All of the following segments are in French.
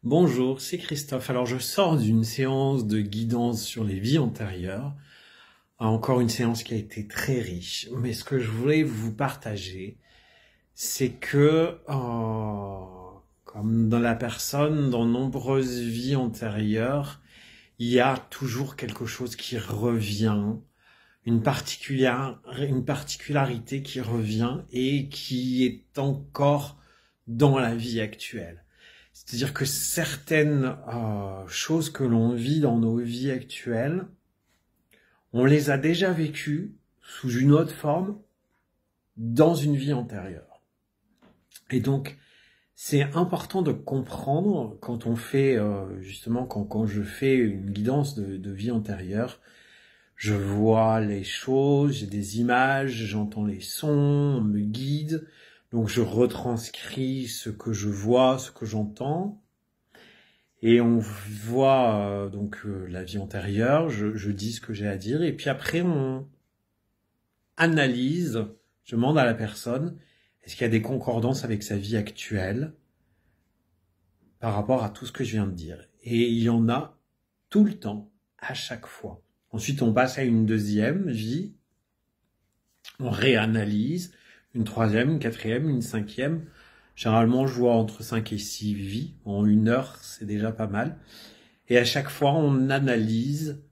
Bonjour, c'est Christophe. Alors je sors d'une séance de guidance sur les vies antérieures. Encore une séance qui a été très riche. Mais ce que je voulais vous partager, c'est que, comme dans la personne, dans nombreuses vies antérieures, il y a toujours quelque chose qui revient, une particularité qui revient et qui est encore dans la vie actuelle. C'est-à-dire que certaines choses que l'on vit dans nos vies actuelles, on les a déjà vécues sous une autre forme dans une vie antérieure. Et donc, c'est important de comprendre quand on fait, justement, quand je fais une guidance de vie antérieure, je vois les choses, j'ai des images, j'entends les sons, on me guide. Donc je retranscris ce que je vois, ce que j'entends, et on voit la vie antérieure, je dis ce que j'ai à dire, et puis après on analyse, je demande à la personne, est-ce qu'il y a des concordances avec sa vie actuelle par rapport à tout ce que je viens de dire. Et il y en a tout le temps, à chaque fois. Ensuite on passe à une deuxième vie, on réanalyse, une troisième, une quatrième, une cinquième. Généralement, je vois entre 5 et 6 vies. En 1 heure, c'est déjà pas mal. Et à chaque fois, on analyse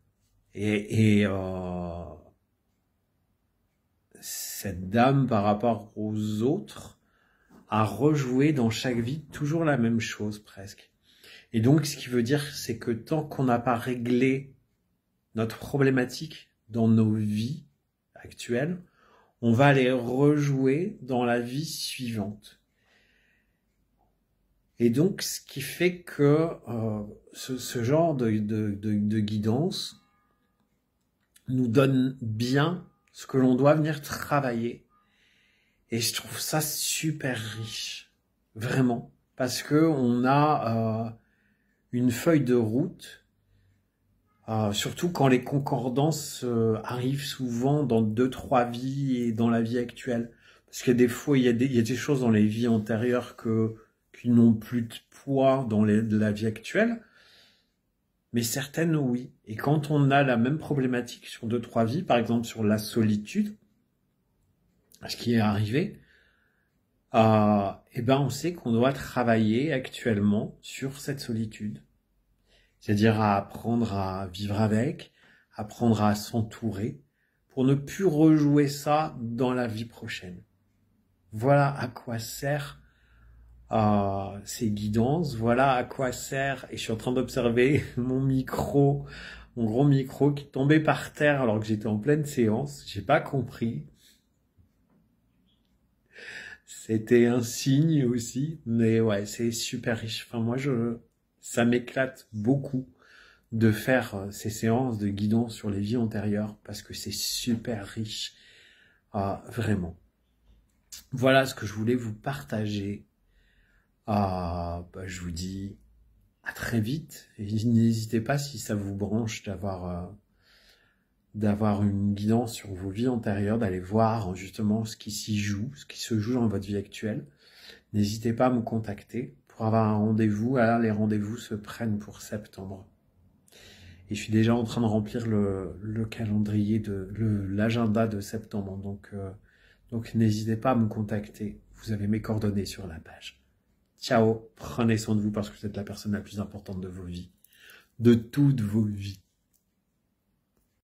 et cette dame, par rapport aux autres, a rejoué dans chaque vie toujours la même chose presque. Et donc, ce qui veut dire, c'est que tant qu'on n'a pas réglé notre problématique dans nos vies actuelles, on va les rejouer dans la vie suivante. Et donc, ce qui fait que ce genre de guidance nous donne bien ce que l'on doit venir travailler. Et je trouve ça super riche, vraiment, parce que on a une feuille de route. Surtout quand les concordances arrivent souvent dans 2-3 vies et dans la vie actuelle. Parce que des fois, il y a des choses dans les vies antérieures qui n'ont plus de poids dans la vie actuelle. Mais certaines, oui. Et quand on a la même problématique sur 2-3 vies, par exemple sur la solitude, ce qui est arrivé, on sait qu'on doit travailler actuellement sur cette solitude. C'est-à-dire à apprendre à vivre avec, apprendre à s'entourer, pour ne plus rejouer ça dans la vie prochaine. Voilà à quoi sert ces guidances, voilà à quoi sert, et je suis en train d'observer mon gros micro qui tombait par terre alors que j'étais en pleine séance, j'ai pas compris. C'était un signe aussi, mais ouais, c'est super riche. Enfin, moi, ça m'éclate beaucoup de faire ces séances de guidance sur les vies antérieures parce que c'est super riche, vraiment. Voilà ce que je voulais vous partager. Je vous dis à très vite et n'hésitez pas si ça vous branche d'avoir une guidance sur vos vies antérieures, d'aller voir justement ce qui s'y joue, ce qui se joue dans votre vie actuelle. N'hésitez pas à me contacter pour avoir un rendez-vous. Alors, les rendez-vous se prennent pour septembre. Et je suis déjà en train de remplir le calendrier l'agenda de septembre. Donc n'hésitez pas à me contacter. Vous avez mes coordonnées sur la page. Ciao, prenez soin de vous parce que vous êtes la personne la plus importante de vos vies. De toutes vos vies.